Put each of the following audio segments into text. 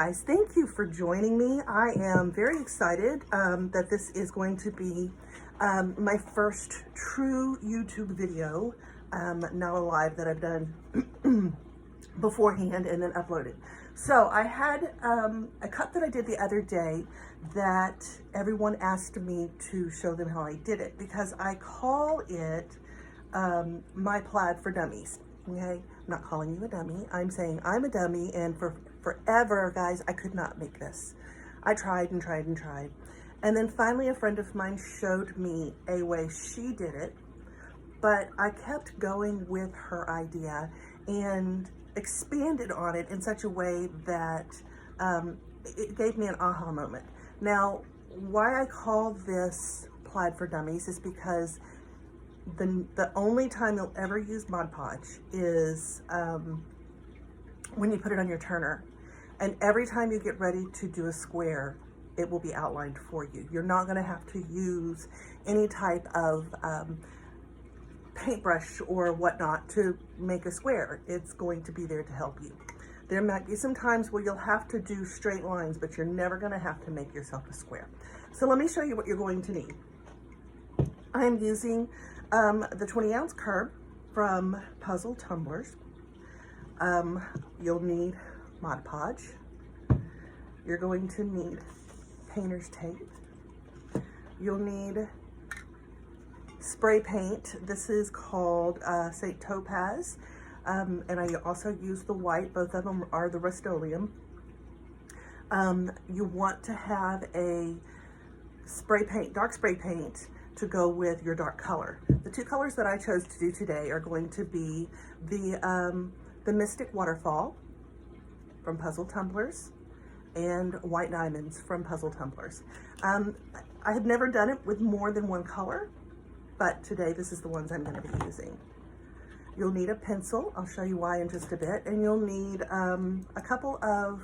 guys, thank you for joining me. I am very excited that this is going to be my first true YouTube video, not a live that I've done beforehand and then uploaded. So I had a cup that I did the other day that everyone asked me to show them how I did it, because I call it my Plaid for dummies. Okay, I'm not calling you a dummy. I'm saying I'm a dummy, and for forever, guys, I could not make this. I tried and tried and tried. And then finally a friend of mine showed me a way she did it, but I kept going with her idea and expanded on it in such a way that it gave me an aha moment. Now, why I call this Plaid for Dummies is because the only time you'll ever use Mod Podge is when you put it on your turner. And every time you get ready to do a square, it will be outlined for you. You're not gonna have to use any type of paintbrush or whatnot to make a square. It's going to be there to help you. There might be some times where you'll have to do straight lines, but you're never gonna have to make yourself a square. So let me show you what you're going to need. I am using the 20-ounce curb from Puzzle Tumblers. You'll need Mod Podge. You're going to need painter's tape. You'll need spray paint. This is called St. Topaz, and I also use the white. Both of them are the Rust-Oleum. You want to have a spray paint, dark spray paint, to go with your dark color. The two colors that I chose to do today are going to be the Mystic Waterfall from Puzzle Tumblers and White Diamonds from Puzzle Tumblers. I have never done it with more than one color, but today this is the ones I'm going to be using. You'll need a pencil. I'll show you why in just a bit. And you'll need a couple of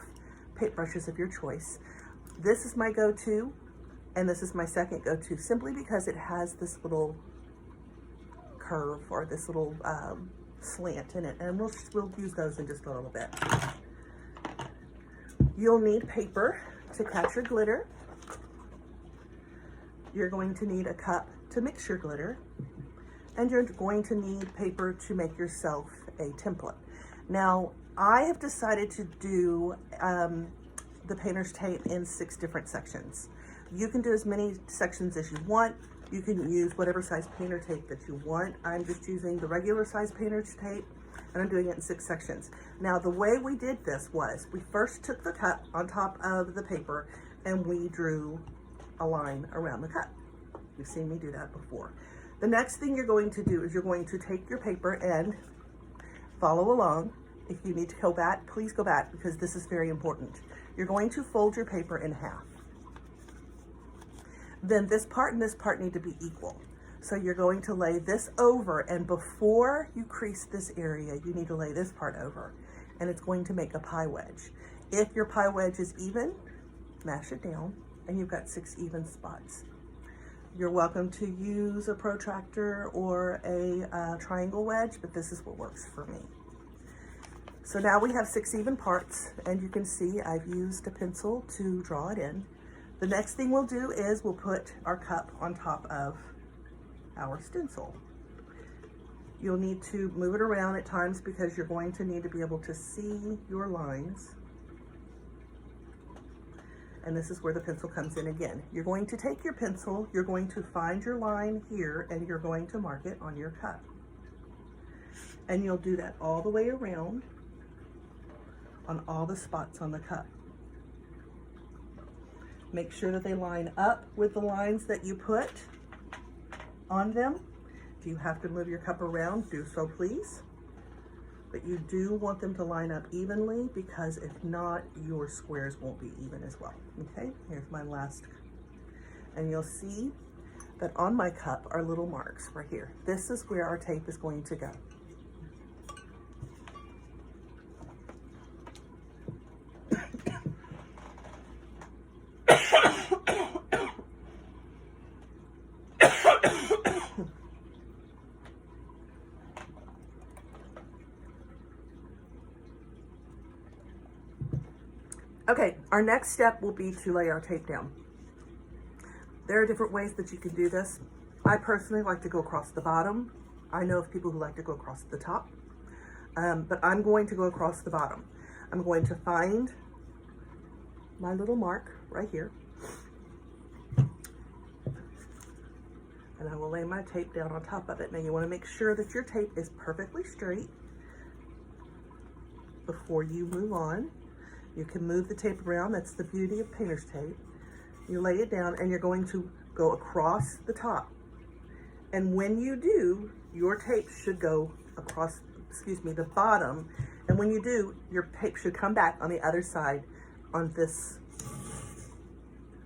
paint brushes of your choice. This is my go-to, and this is my second go-to, simply because it has this little curve or this little slant in it, and we'll use those in just a little bit. You'll need paper to catch your glitter. You're going to need a cup to mix your glitter, and you're going to need paper to make yourself a template. Now, I have decided to do the painter's tape in 6 different sections. You can do as many sections as you want. You can use whatever size painter tape that you want. I'm just using the regular size painter's tape, and I'm doing it in 6 sections. Now, the way we did this was we first took the cup on top of the paper and we drew a line around the cup. You've seen me do that before. The next thing you're going to do is you're going to take your paper and follow along. If you need to go back, please go back, because this is very important. You're going to fold your paper in half. Then this part and this part need to be equal. So you're going to lay this over, and before you crease this area, you need to lay this part over, and it's going to make a pie wedge. If your pie wedge is even, mash it down, and you've got 6 even spots. You're welcome to use a protractor or a triangle wedge, but this is what works for me. So now we have 6 even parts, and you can see I've used a pencil to draw it in. The next thing we'll do is we'll put our cup on top of our stencil. You'll need to move it around at times because you're going to need to be able to see your lines. And this is where the pencil comes in again. You're going to take your pencil, you're going to find your line here, and you're going to mark it on your cup. And you'll do that all the way around on all the spots on the cup. Make sure that they line up with the lines that you put on them. If you have to move your cup around, do so please. But you do want them to line up evenly, because if not, your squares won't be even as well. Okay, here's my last. And you'll see that on my cup are little marks right here. This is where our tape is going to go. Okay, our next step will be to lay our tape down. There are different ways that you can do this. I personally like to go across the bottom. I know of people who like to go across the top, but I'm going to go across the bottom. I'm going to find my little mark right here, and I will lay my tape down on top of it. Now you want to make sure that your tape is perfectly straight before you move on. You can move the tape around. That's the beauty of painter's tape. You lay it down and you're going to go across the top. And when you do, your tape should go across, the bottom. And when you do, your tape should come back on the other side on this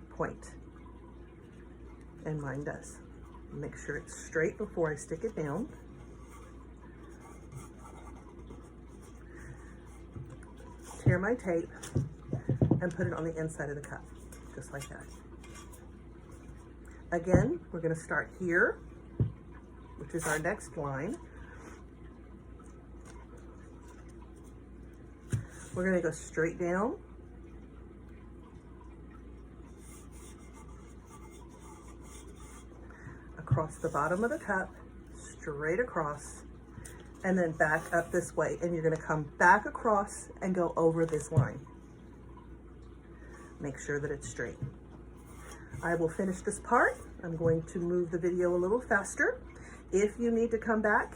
point. And mine does. Make sure it's straight before I stick it down. Tear my tape and put it on the inside of the cup, just like that. Again, we're going to start here, which is our next line. We're going to go straight down, across the bottom of the cup, straight across, and then back up this way. And you're going to come back across and go over this line. Make sure that it's straight. I will finish this part. I'm going to move the video a little faster. If you need to come back,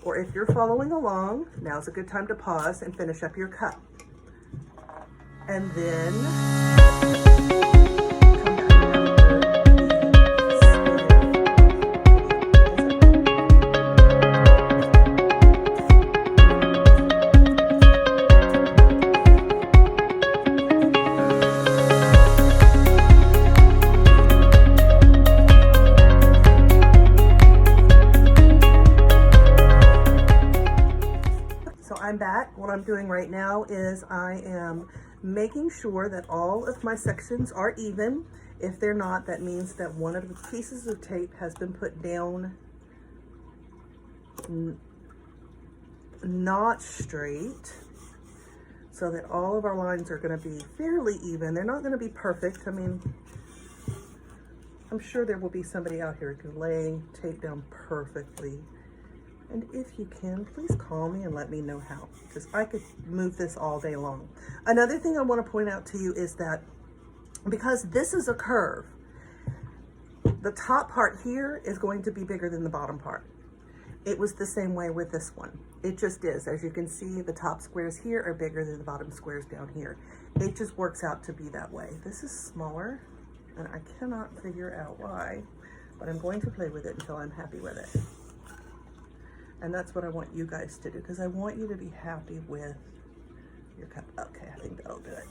or if you're following along, now's a good time to pause and finish up your cup. And then I'm back. What I'm doing right now is I am making sure that all of my sections are even. If they're not, that means that one of the pieces of tape has been put down not straight, so that all of our lines are going to be fairly even. They're not going to be perfect. I mean, I'm sure there will be somebody out here who can lay tape down perfectly. And if you can, please call me and let me know how, because I could move this all day long. Another thing I want to point out to you is that because this is a curve, the top part here is going to be bigger than the bottom part. It was the same way with this one. It just is. As you can see, the top squares here are bigger than the bottom squares down here. It just works out to be that way. This is smaller, and I cannot figure out why, but I'm going to play with it until I'm happy with it. And that's what I want you guys to do, because I want you to be happy with your cup. Okay, I think that'll do it.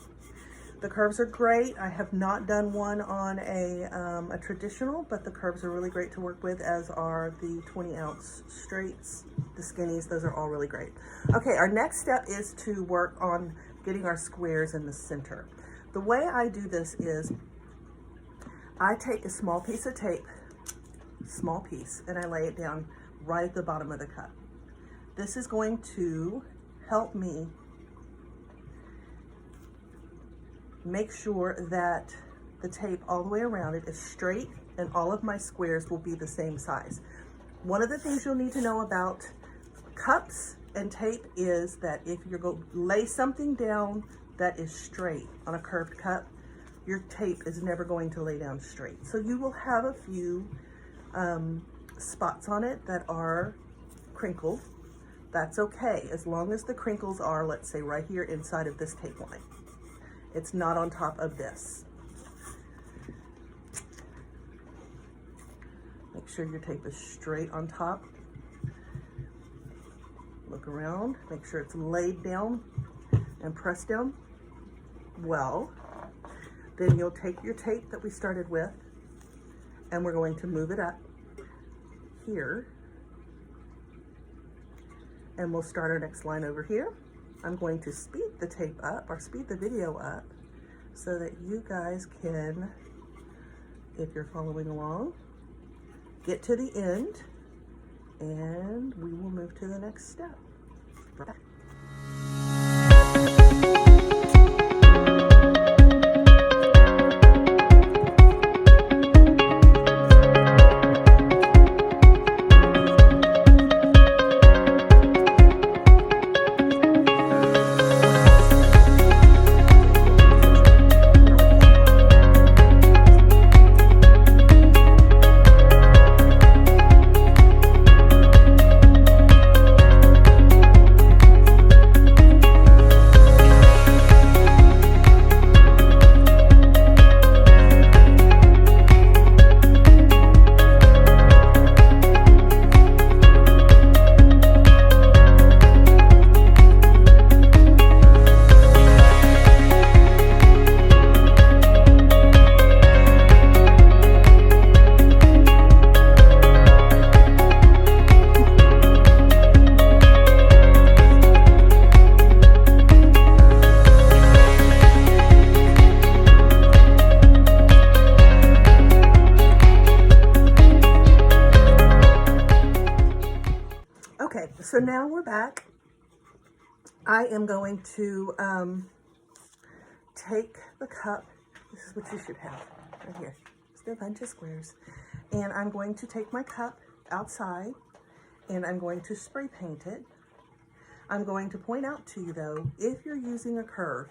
The curves are great. I have not done one on a traditional, but the curves are really great to work with, as are the 20-ounce straights, the skinnies. Those are all really great. Okay, our next step is to work on getting our squares in the center. The way I do this is I take a small piece of tape, small piece, and I lay it down right at the bottom of the cup. This is going to help me make sure that the tape all the way around it is straight and all of my squares will be the same size. One of the things you'll need to know about cups and tape is that if you're going to lay something down that is straight on a curved cup, your tape is never going to lay down straight. So you will have a few spots on it that are crinkled. That's okay, as long as the crinkles are, let's say, right here inside of this tape line. It's not on top of this. Make sure your tape is straight on top. Look around, make sure it's laid down and pressed down well. Then you'll take your tape that we started with, and we're going to move it up here, and we'll start our next line over here. I'm going to speed the tape up, or speed the video up, so that you guys can, if you're following along, get to the end, and we will move to the next step. Right. So now we're back. I am going to take the cup. This is what you should have right here. Just a bunch of squares. And I'm going to take my cup outside and I'm going to spray paint it. I'm going to point out to you though, if you're using a curve,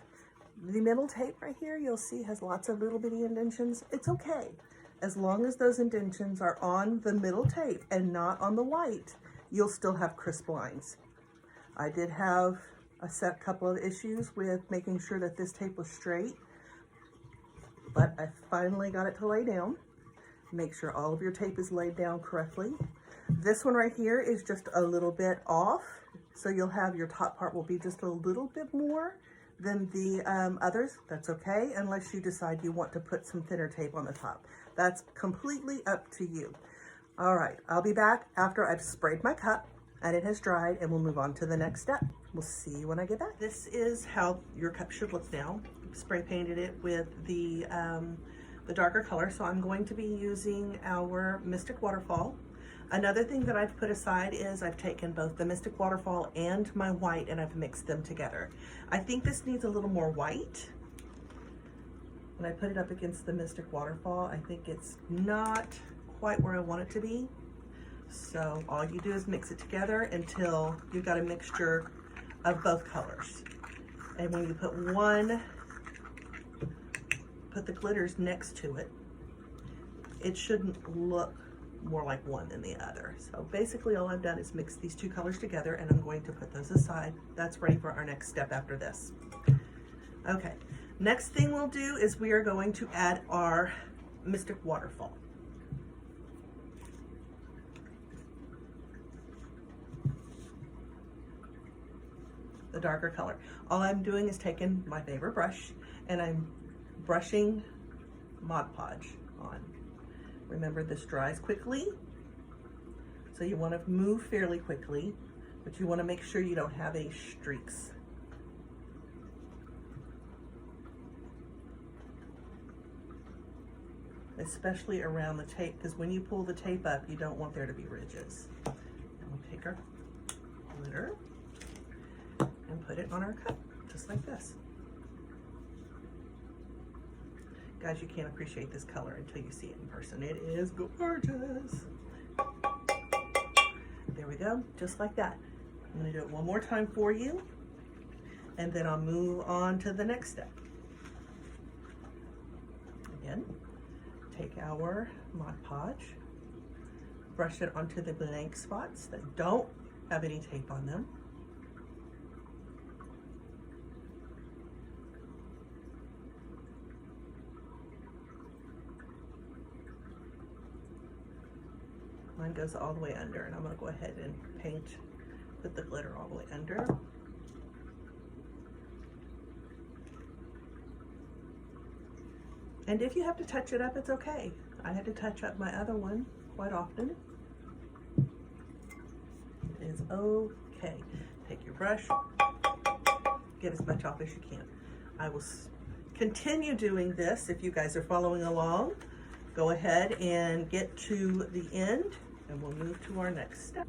the middle tape right here, you'll see has lots of little bitty indentions. It's okay. As long as those indentions are on the middle tape and not on the white, you'll still have crisp lines. I did have a couple of issues with making sure that this tape was straight, but I finally got it to lay down. Make sure all of your tape is laid down correctly. This one right here is just a little bit off, so you'll have your top part will be just a little bit more than the others. That's okay, unless you decide you want to put some thinner tape on the top. That's completely up to you. All right, I'll be back after I've sprayed my cup and it has dried, and we'll move on to the next step. We'll see you when I get back. This is how your cup should look now. Spray painted it with the darker color, so I'm going to be using our Mystic Waterfall. Another thing that I've put aside is I've taken both the Mystic Waterfall and my white and I've mixed them together. I think this needs a little more white. When I put it up against the Mystic Waterfall, I think it's not quite where I want it to be. So all you do is mix it together until you've got a mixture of both colors. And when you put the glitters next to it, it shouldn't look more like one than the other. So basically all I've done is mix these two colors together, and I'm going to put those aside. That's ready for our next step after this. Okay, next thing we'll do is we are going to add our Mystic Waterfall. The darker color. All I'm doing is taking my favorite brush and I'm brushing Mod Podge on. Remember, this dries quickly, so you want to move fairly quickly, but you want to make sure you don't have any streaks. Especially around the tape, because when you pull the tape up, you don't want there to be ridges. And we'll take our glitter and put it on our cup, just like this. Guys, you can't appreciate this color until you see it in person. It is gorgeous. There we go, just like that. I'm gonna do it one more time for you, and then I'll move on to the next step. Again, take our Mod Podge, brush it onto the blank spots that don't have any tape on them. Mine goes all the way under, and I'm going to go ahead and put the glitter all the way under. And if you have to touch it up, it's okay. I had to touch up my other one quite often. It is okay. Take your brush, get as much off as you can. I will continue doing this if you guys are following along. Go ahead and get to the end, and we'll move to our next step.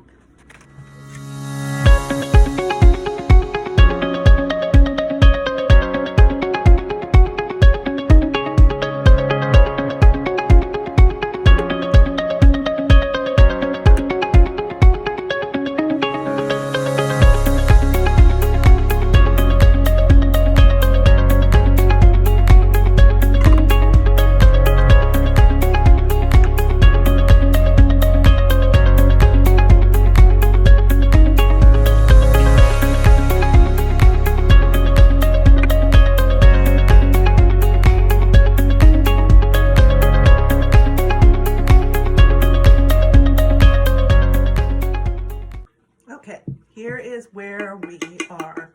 Where we are.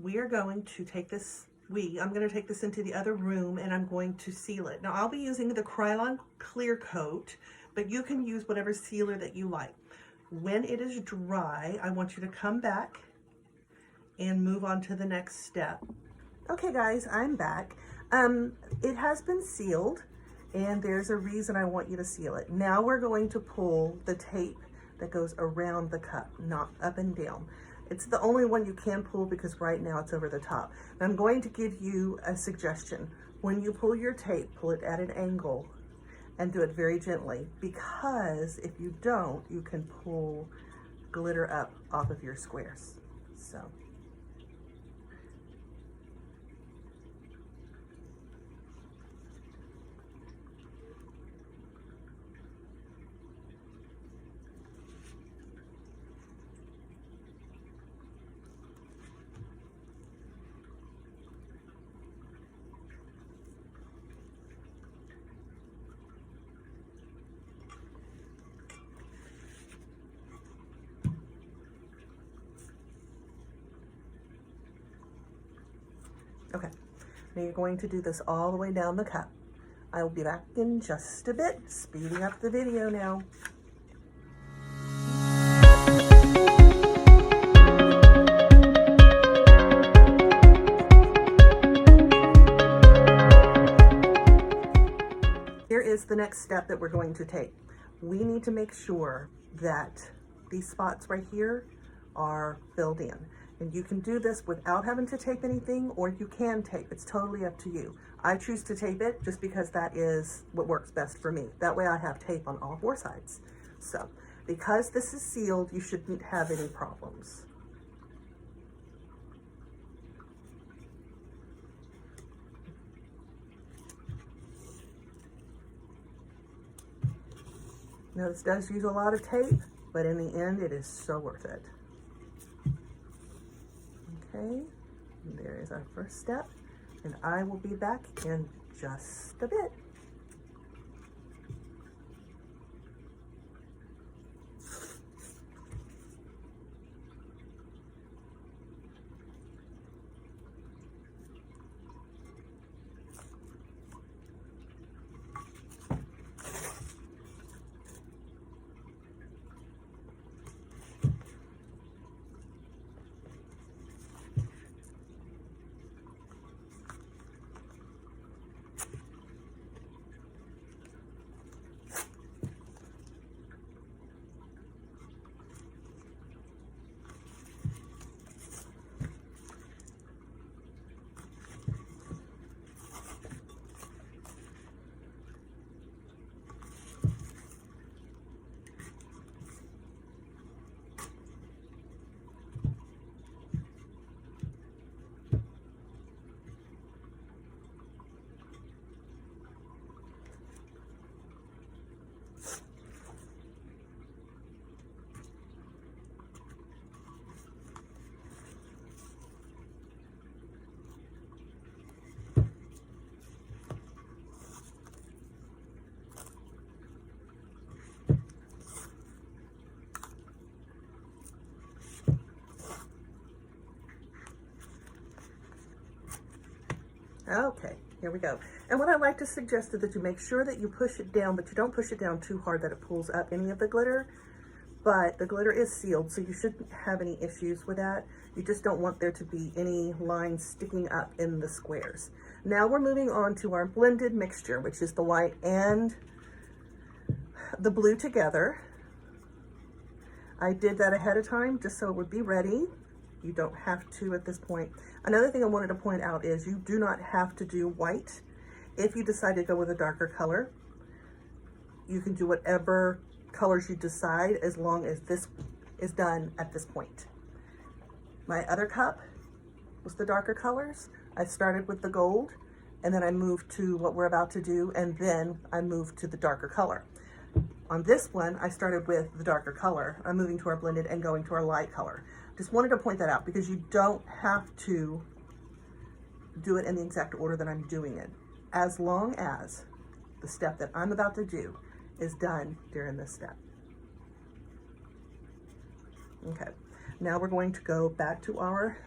We are going to take this, I'm going to take this into the other room and I'm going to seal it. Now I'll be using the Krylon Clear Coat, but you can use whatever sealer that you like. When it is dry, I want you to come back and move on to the next step. Okay guys, I'm back. It has been sealed, and there's a reason I want you to seal it. Now we're going to pull the tape that goes around the cup, not up and down. It's the only one you can pull because right now it's over the top. And I'm going to give you a suggestion. When you pull your tape, pull it at an angle and do it very gently, because if you don't, you can pull glitter up off of your squares. So. Okay, now you're going to do this all the way down the cup. I will be back in just a bit, speeding up the video now. Here is the next step that we're going to take. We need to make sure that these spots right here are filled in. And you can do this without having to tape anything, or you can tape. It's totally up to you. I choose to tape it just because that is what works best for me. That way I have tape on all four sides. So, because this is sealed, you shouldn't have any problems. Now this does use a lot of tape, but in the end it is so worth it. Okay, there is our first step, and I will be back in just a bit. Okay, here we go. And what I like to suggest is that you make sure that you push it down, but you don't push it down too hard that it pulls up any of the glitter. But the glitter is sealed, so you shouldn't have any issues with that. You just don't want there to be any lines sticking up in the squares. Now we're moving on to our blended mixture, which is the white and the blue together. I did that ahead of time just so it would be ready. You don't have to at this point. Another thing I wanted to point out is you do not have to do white. If you decide to go with a darker color, you can do whatever colors you decide as long as this is done at this point. My other cup was the darker colors. I started with the gold, and then I moved to what we're about to do, and then I moved to the darker color. On this one, I started with the darker color. I'm moving to our blended and going to our light color. Just wanted to point that out because you don't have to do it in the exact order that I'm doing it, as long as the step that I'm about to do is done during this step. Okay, now we're going to go back to our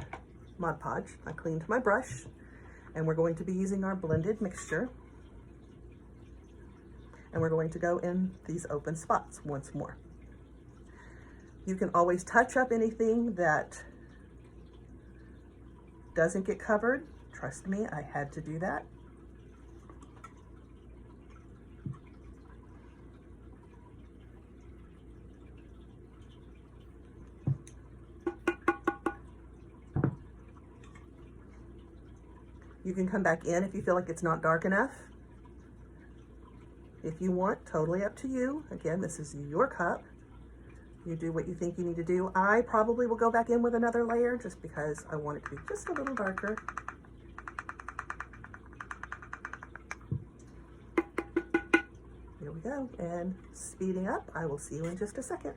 Mod Podge. I cleaned my brush, and we're going to be using our blended mixture. And we're going to go in these open spots once more. You can always touch up anything that doesn't get covered. Trust me, I had to do that. can come back in if you feel like it's not dark enough. If you want, totally up to you. Again, this is your cup. You do what you think you need to do. I probably will go back in with another layer just because I want it to be just a little darker. Here we go, and speeding up. I will see you in just a second.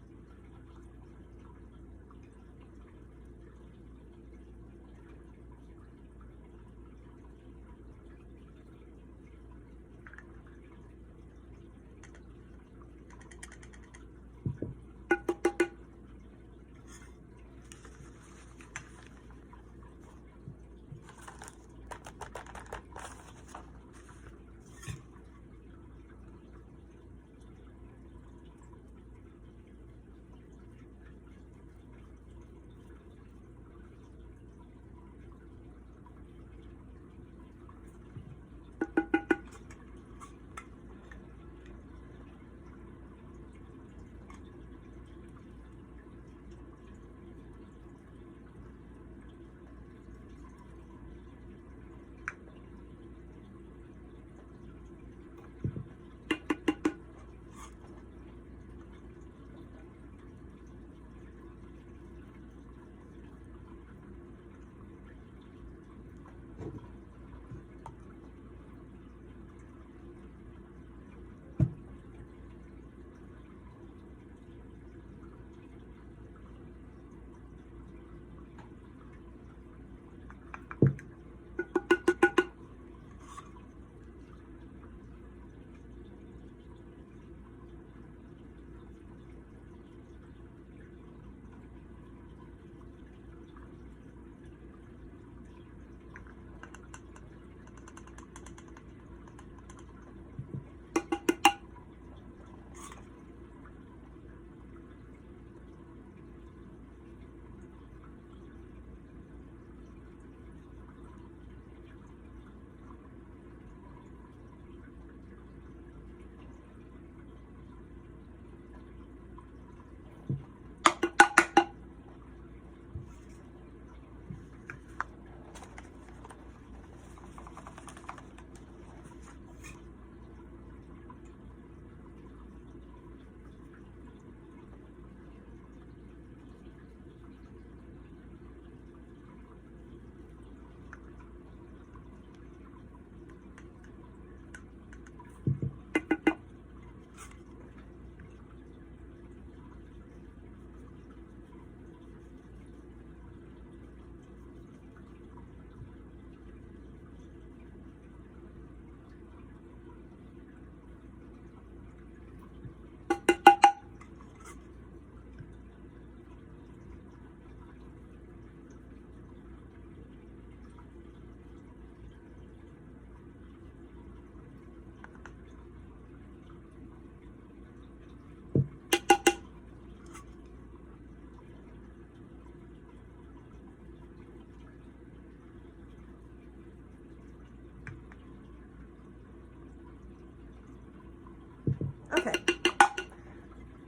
Okay,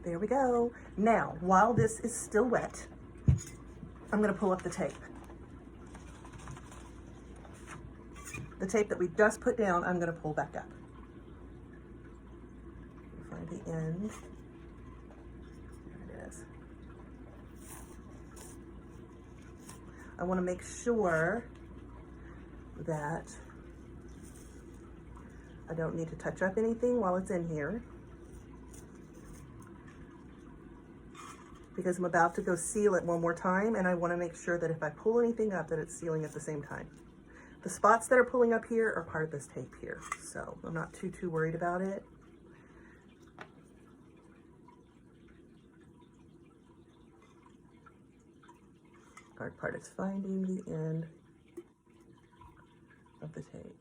there we go. Now, while this is still wet, I'm gonna pull up the tape. The tape that we just put down, I'm gonna pull back up. Find the end. There it is. I wanna make sure that I don't need to touch up anything while it's in here, because I'm about to go seal it one more time, and I want to make sure that if I pull anything up that it's sealing at the same time. The spots that are pulling up here are part of this tape here, so I'm not too worried about it. Hard part is finding the end of the tape.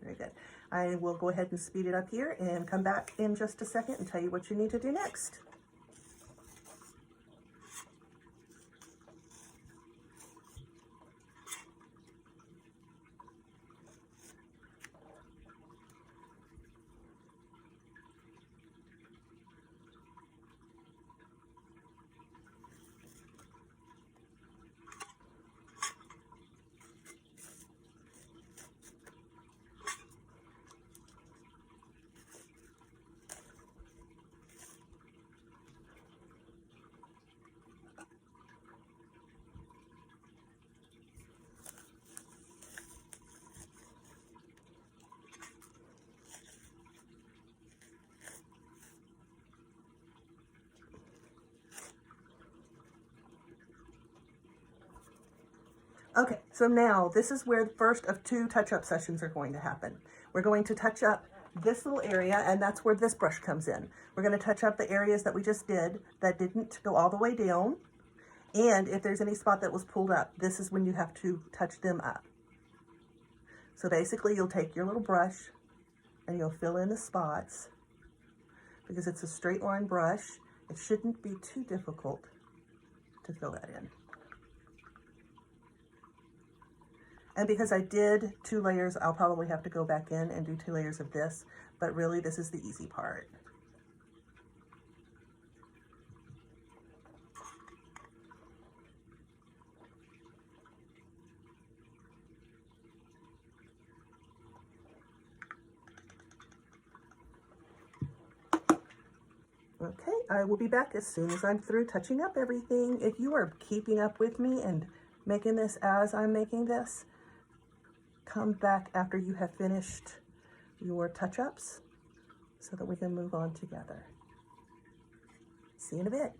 Very good. I will go ahead and speed it up here and come back in just a second and tell you what you need to do next. Okay, so now this is where the first of 2 touch-up sessions are going to happen. We're going to touch up this little area, and that's where this brush comes in. We're going to touch up the areas that we just did that didn't go all the way down. And if there's any spot that was pulled up, this is when you have to touch them up. So basically you'll take your little brush and you'll fill in the spots. Because it's a straight line brush, it shouldn't be too difficult to fill that in. And because I did 2 layers, I'll probably have to go back in and do 2 layers of this, but really this is the easy part. Okay, I will be back as soon as I'm through touching up everything. If you are keeping up with me and making this as I'm making this, come back after you have finished your touch-ups so that we can move on together. See you in a bit.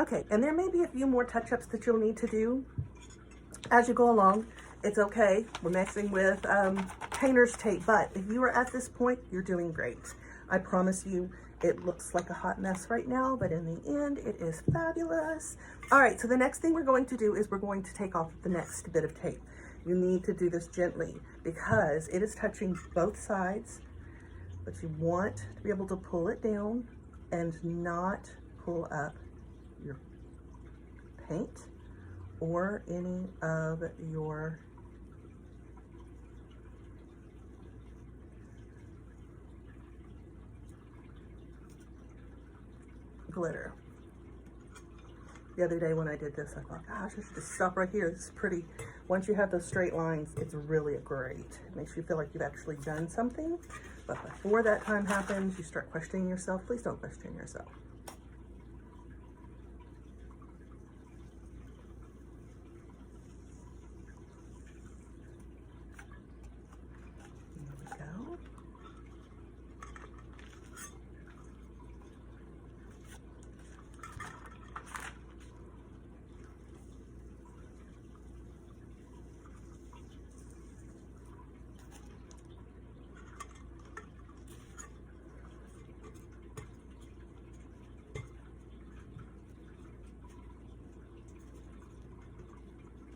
Okay, and there may be a few more touch-ups that you'll need to do as you go along. It's okay. We're mixing with painter's tape, but if you are at this point, you're doing great. I promise you, it looks like a hot mess right now, but in the end, it is fabulous. All right, so the next thing we're going to do is we're going to take off the next bit of tape. You need to do this gently because it is touching both sides, but you want to be able to pull it down and not pull up your paint or any of your glitter. The other day when I did this, I thought, gosh, I should just stop right here. This is pretty. Once you have those straight lines, it's really great. It makes you feel like you've actually done something. But before that time happens, you start questioning yourself. Please don't question yourself.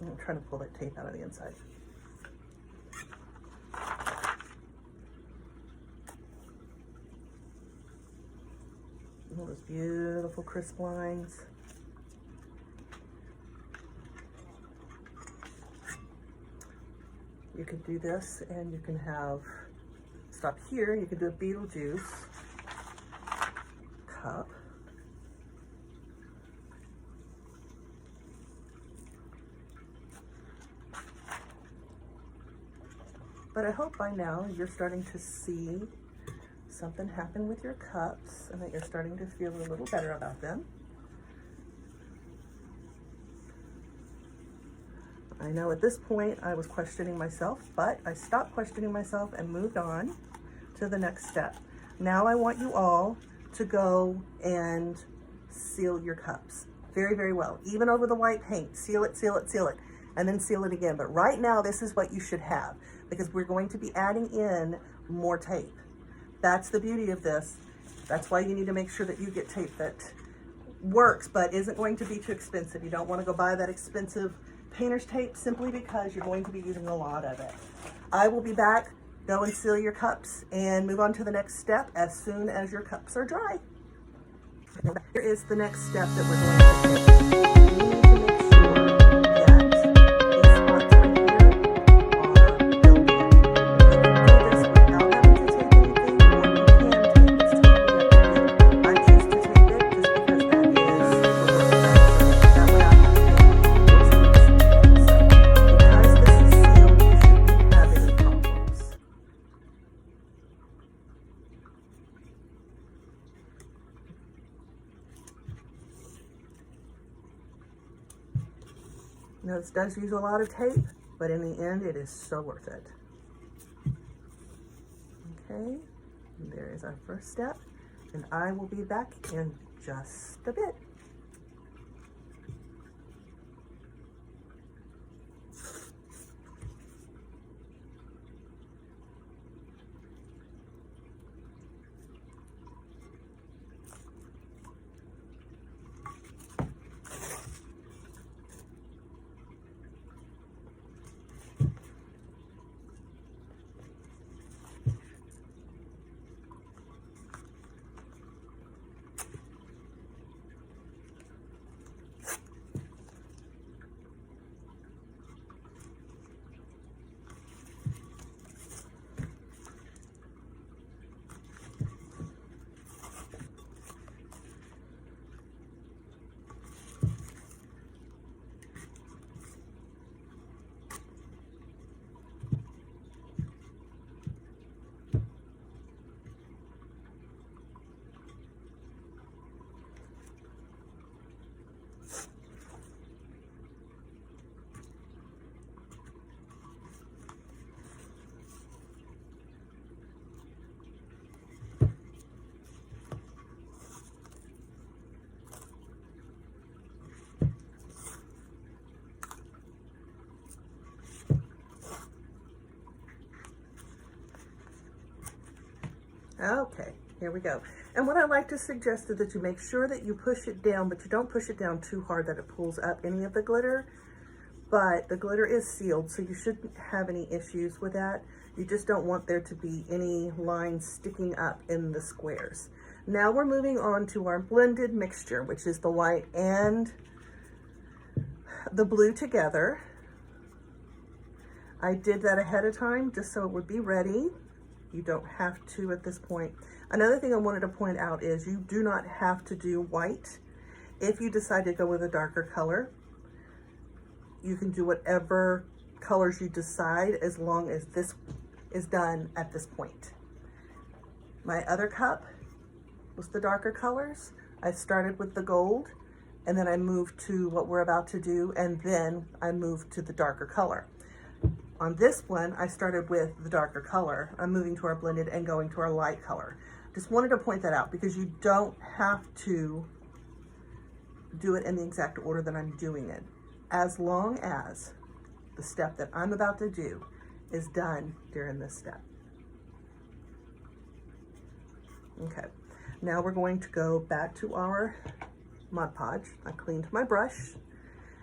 I'm trying to pull that tape out of the inside. All those beautiful crisp lines. You could do this and you can have, stop here, you could do a Beetlejuice cup. But I hope by now you're starting to see something happen with your cups and that you're starting to feel a little better about them. I know at this point I was questioning myself, but I stopped questioning myself and moved on to the next step. Now I want you all to go and seal your cups very, very well. Even over the white paint, seal it, seal it, seal it, and then seal it again. But right now, this is what you should have, because we're going to be adding in more tape. That's the beauty of this. That's why you need to make sure that you get tape that works, but isn't going to be too expensive. You don't want to go buy that expensive painter's tape simply because you're going to be using a lot of it. I will be back. Go and seal your cups and move on to the next step as soon as your cups are dry. Here is the next step that we're going to take. We need to make sure that these spots right here are filled in. You can do this without having to tape anything, or you can tape. It's totally up to you. I choose to tape it just because that is the work that that way I have to tape those things. So because this is sealed, you shouldn't have any problems. Now, this does use a lot of tape, but in the end, it is so worth it. Okay, and there is our first step, and I will be back in just a bit. Okay, here we go. And what I like to suggest is that you make sure that you push it down, but you don't push it down too hard that it pulls up any of the glitter. But the glitter is sealed, so you shouldn't have any issues with that. You just don't want there to be any lines sticking up in the squares. Now we're moving on to our blended mixture, which is the white and the blue together. I did that ahead of time just so it would be ready. You don't have to at this point. Another thing I wanted to point out is you do not have to do white. If you decide to go with a darker color, you can do whatever colors you decide as long as this is done at this point. My other cup was the darker colors. I started with the gold, and then I moved to what we're about to do, and then I moved to the darker color. On this one, I started with the darker color. I'm moving to our blended and going to our light color. Just wanted to point that out because you don't have to do it in the exact order that I'm doing it, as long as the step that I'm about to do is done during this step. Okay, now we're going to go back to our Mod Podge. I cleaned my brush,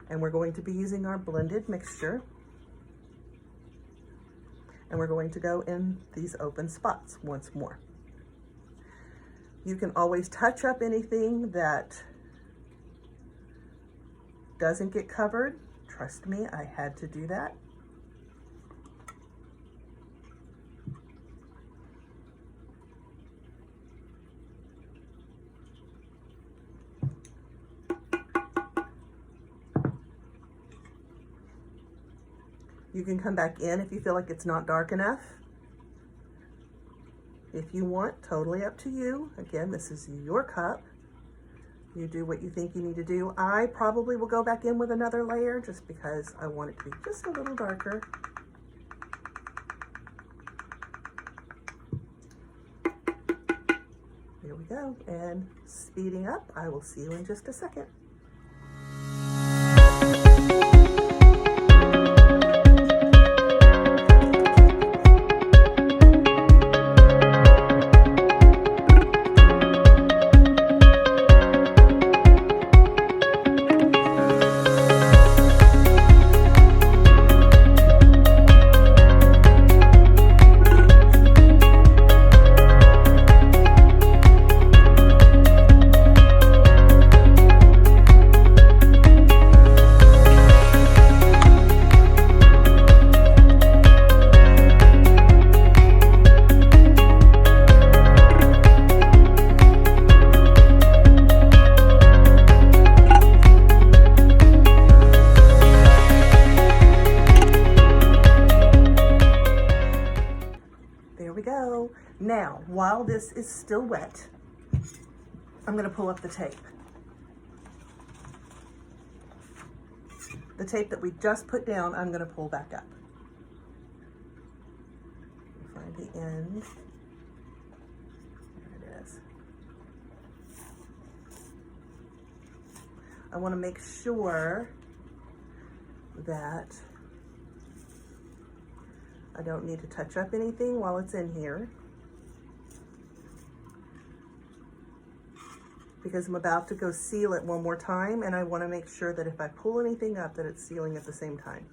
and we're going to be using our blended mixture. And we're going to go in these open spots once more. You can always touch up anything that doesn't get covered. Trust me, I had to do that. You can come back in if you feel like it's not dark enough. If you want, totally up to you. Again, this is your cup. You do what you think you need to do. I probably will go back in with another layer just because I want it to be just a little darker. Here we go, and speeding up. I will see you in just a second. There we go. Now, while this is still wet, I'm going to pull up the tape. The tape that we just put down, I'm going to pull back up. Find the end. There it is. I want to make sure that I don't need to touch up anything while it's in here, because I'm about to go seal it one more time, and I want to make sure that if I pull anything up that it's sealing at the same time.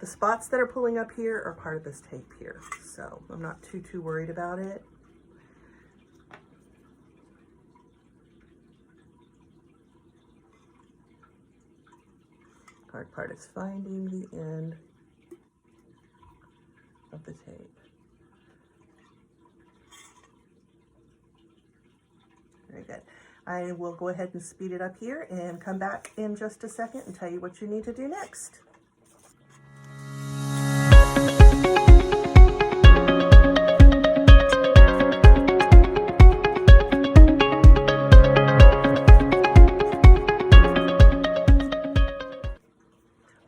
The spots that are pulling up here are part of this tape here, so I'm not too worried about it. Hard part is finding the end of the tape. Very good. I will go ahead and speed it up here and come back in just a second and tell you what you need to do next.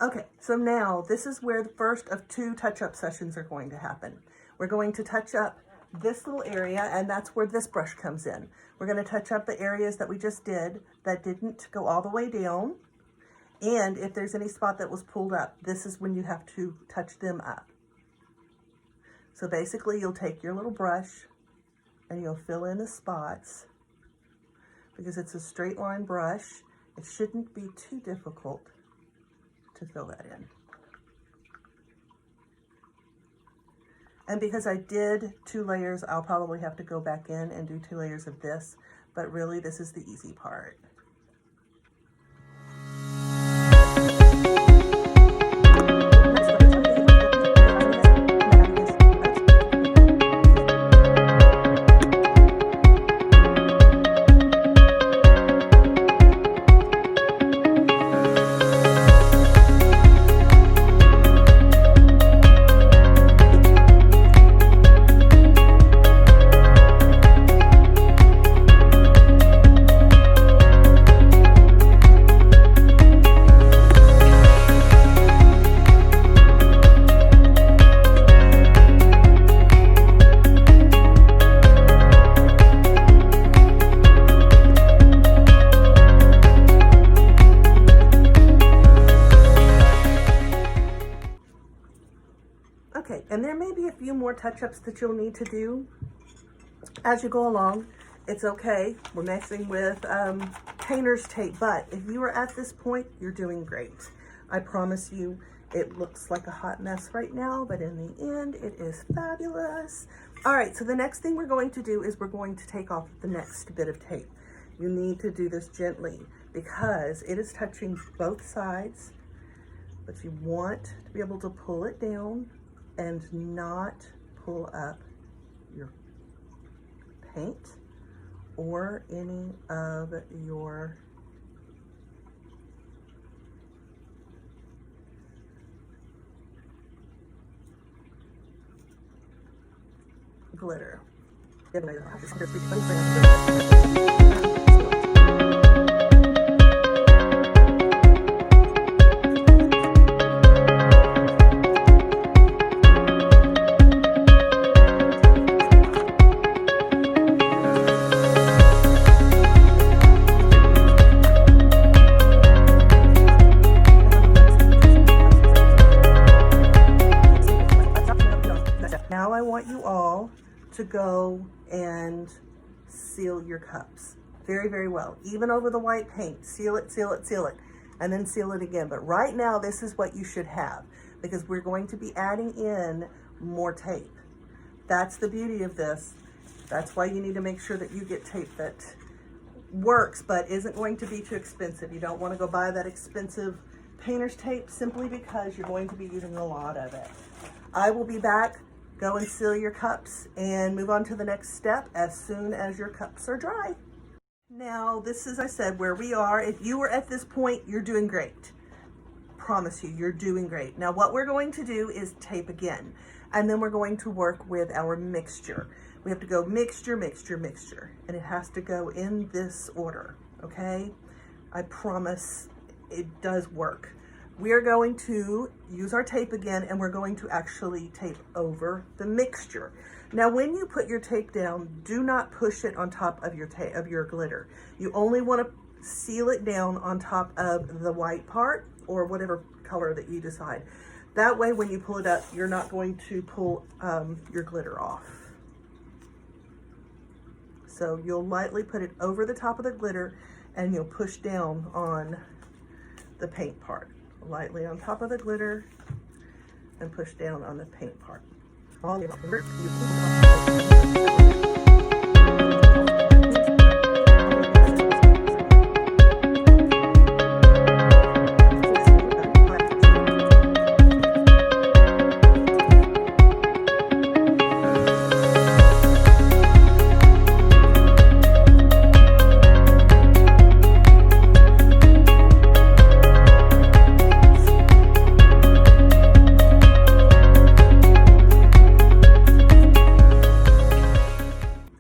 Okay, so now this is where the first of 2 touch-up sessions are going to happen. We're going to touch up this little area, and that's where this brush comes in. We're going to touch up the areas that we just did that didn't go all the way down, and if there's any spot that was pulled up, this is when you have to touch them up. So basically, you'll take your little brush and you'll fill in the spots. Because it's a straight line brush, it shouldn't be too difficult to fill that in. And because I did 2 layers, I'll probably have to go back in and do 2 layers of this, but really this is the easy part. Okay, and there may be a few more touch-ups that you'll need to do as you go along. It's okay. We're messing with painter's tape, but if you are at this point, you're doing great. I promise you, it looks like a hot mess right now, but in the end, it is fabulous. All right, so the next thing we're going to do is we're going to take off the next bit of tape. You need to do this gently because it is touching both sides, but you want to be able to pull it down and not pull up your paint or any of your glitter. to go and seal your cups very, very well. Even over the white paint, seal it, seal it, seal it, and then seal it again. But right now, this is what you should have, because we're going to be adding in more tape. That's the beauty of this. That's why you need to make sure that you get tape that works, but isn't going to be too expensive. You don't want to go buy that expensive painter's tape simply because you're going to be using a lot of it. I will be back. Go and seal your cups and move on to the next step as soon as your cups are dry. Now, this is, I said, where we are. If you were at this point, you're doing great. Promise you, you're doing great. Now, what we're going to do is tape again, and then we're going to work with our mixture. We have to go mixture, mixture, mixture, and it has to go in this order, okay? I promise it does work. We are going to use our tape again, and we're going to actually tape over the mixture. Now, when you put your tape down, do not push it on top of your glitter. You only want to seal it down on top of the white part or whatever color that you decide. That way, when you pull it up, you're not going to pull your glitter off. So you'll lightly put it over the top of the glitter, and you'll push down on the paint part. Lightly on top of the glitter and push down on the paint part. All over.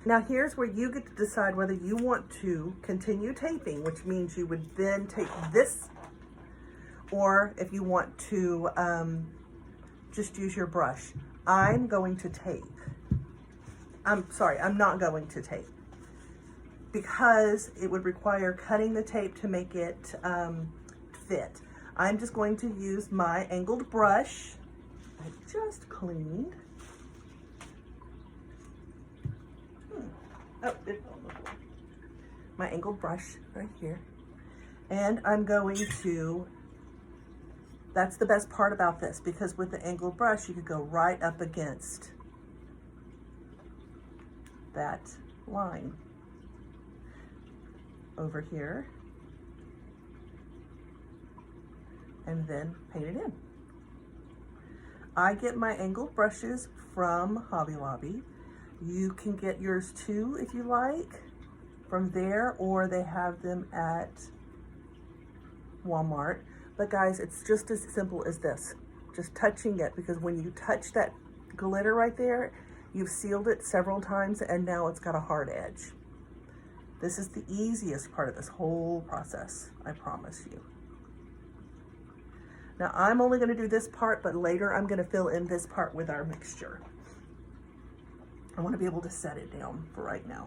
Now here's where you get to decide whether you want to continue taping, which means you would then tape this, or if you want to just use your brush. I'm going to tape. I'm not going to tape, because it would require cutting the tape to make it fit. I'm just going to use my angled brush. I just cleaned. Oh, it fell on the floor. My angled brush right here. And I'm going to, that's the best part about this, because with the angled brush, you could go right up against that line over here, and then paint it in. I get my angled brushes from Hobby Lobby. You can get yours too, if you like, from there, or they have them at Walmart. But guys, it's just as simple as this. Just touching it, because when you touch that glitter right there, you've sealed it several times, and now it's got a hard edge. This is the easiest part of this whole process, I promise you. Now, I'm only going to do this part, but later I'm going to fill in this part with our mixture. I want to be able to set it down for right now.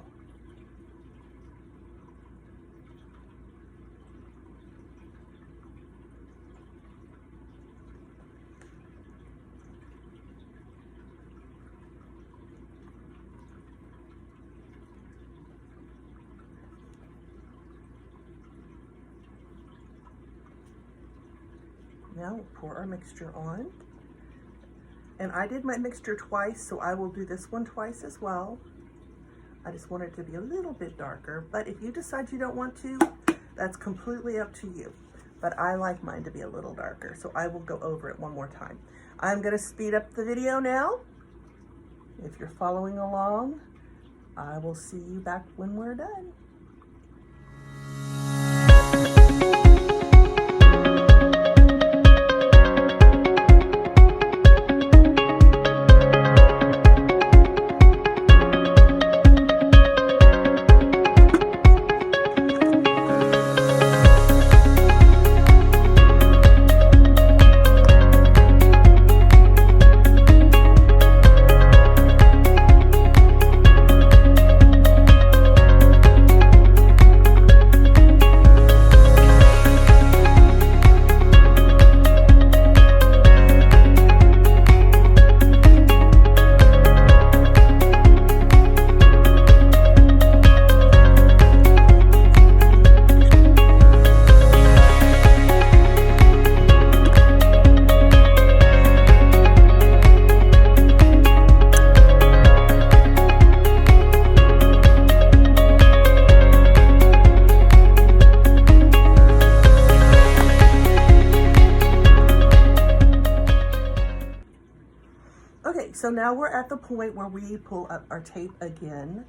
Now we'll pour our mixture on. And I did my mixture twice, so I will do this one twice as well. I just want it to be a little bit darker, but if you decide you don't want to, that's completely up to you. But I like mine to be a little darker, so I will go over it one more time. I'm gonna speed up the video now. If you're following along, I will see you back when we're done. So now we're at the point where we pull up our tape again.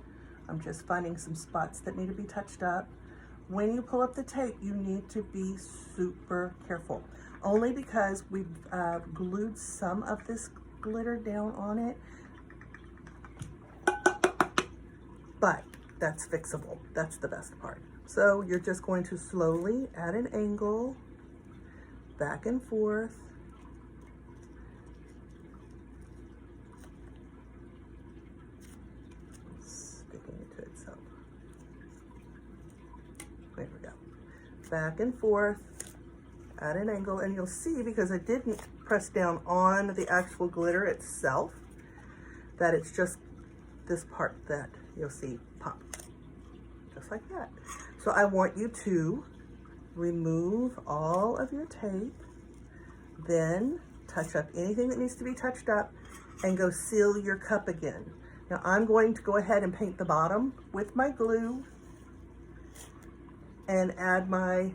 I'm just finding some spots that need to be touched up. When you pull up the tape, you need to be super careful. Only because we've glued some of this glitter down on it. But that's fixable. That's the best part. So you're just going to slowly, at an angle, back and forth. Sticking it to itself. There we go. Back and forth, at an angle, and you'll see, because I didn't press down on the actual glitter itself, that it's just this part that you'll see pop, just like that. So I want you to remove all of your tape, then touch up anything that needs to be touched up, and go seal your cup again. Now I'm going to go ahead and paint the bottom with my glue and add my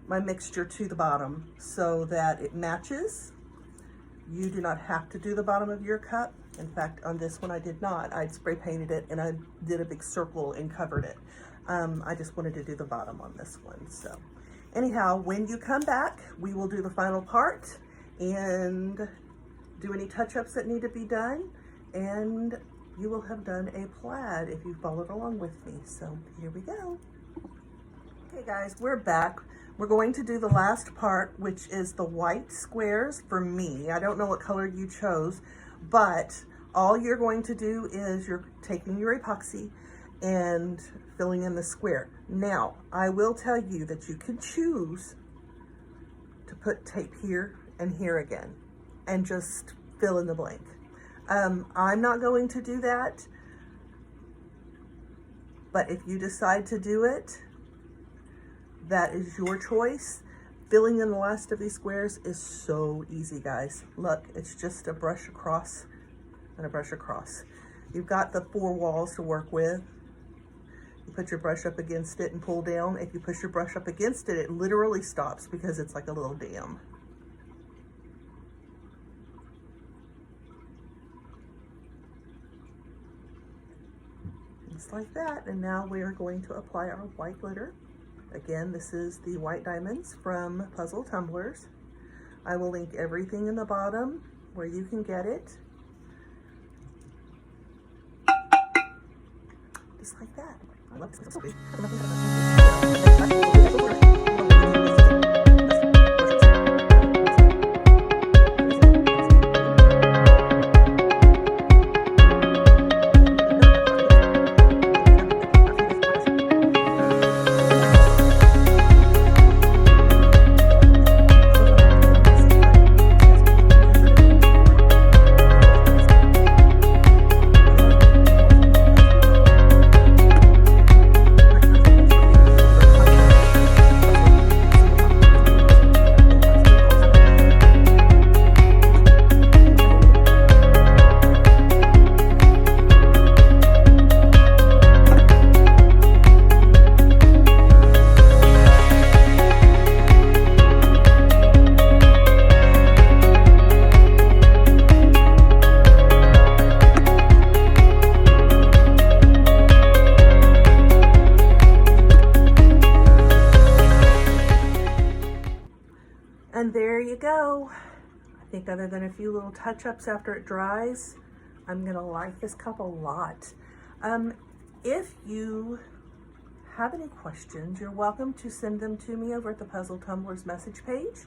mixture to the bottom so that it matches. You do not have to do the bottom of your cup. In fact, on this one I did not. I spray painted it and I did a big circle and covered it. I just wanted to do the bottom on this one. So anyhow, when you come back, we will do the final part and do any touch-ups that need to be done, and you will have done a plaid if you followed along with me. So here we go. Okay guys, we're back. We're going to do the last part, which is the white squares for me. I don't know what color you chose, but all you're going to do is you're taking your epoxy and filling in the square. Now, I will tell you that you can choose to put tape here and here again and just fill in the blank. I'm not going to do that, but if you decide to do it, that is your choice. Filling in the last of these squares is so easy, guys. Look, it's just a brush across and a brush across. You've got the 4 walls to work with. You put your brush up against it and pull down. If you push your brush up against it, it literally stops because it's like a little dam. Just like that. And now we are going to apply our white glitter. Again, this is the white diamonds from Puzzle Tumblers. I will link everything in the bottom where you can get it. Just like that. I love this. And there you go. I think other than a few little touch-ups after it dries, I'm gonna like this cup a lot. If you have any questions, you're welcome to send them to me over at the Puzzle Tumblers message page.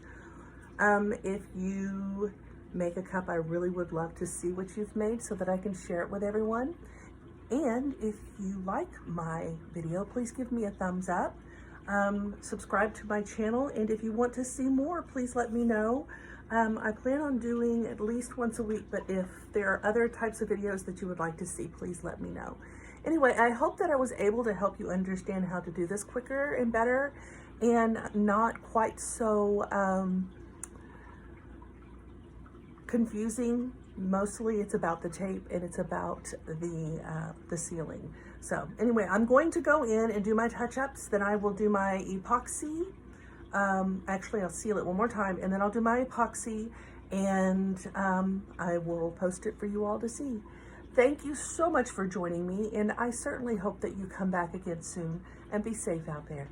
If you make a cup, I really would love to see what you've made so that I can share it with everyone. And if you like my video, please give me a thumbs up. Subscribe to my channel, and if you want to see more, please let me know. I plan on doing at least once a week, but if there are other types of videos that you would like to see, please let me know. Anyway, I hope that I was able to help you understand how to do this quicker and better, and not quite so confusing. Mostly it's about the tape and it's about the sealing. So anyway, I'm going to go in and do my touch-ups, then I will do my epoxy. Actually, I'll seal it one more time, and then I'll do my epoxy, and I will post it for you all to see. Thank you so much for joining me, and I certainly hope that you come back again soon, and be safe out there.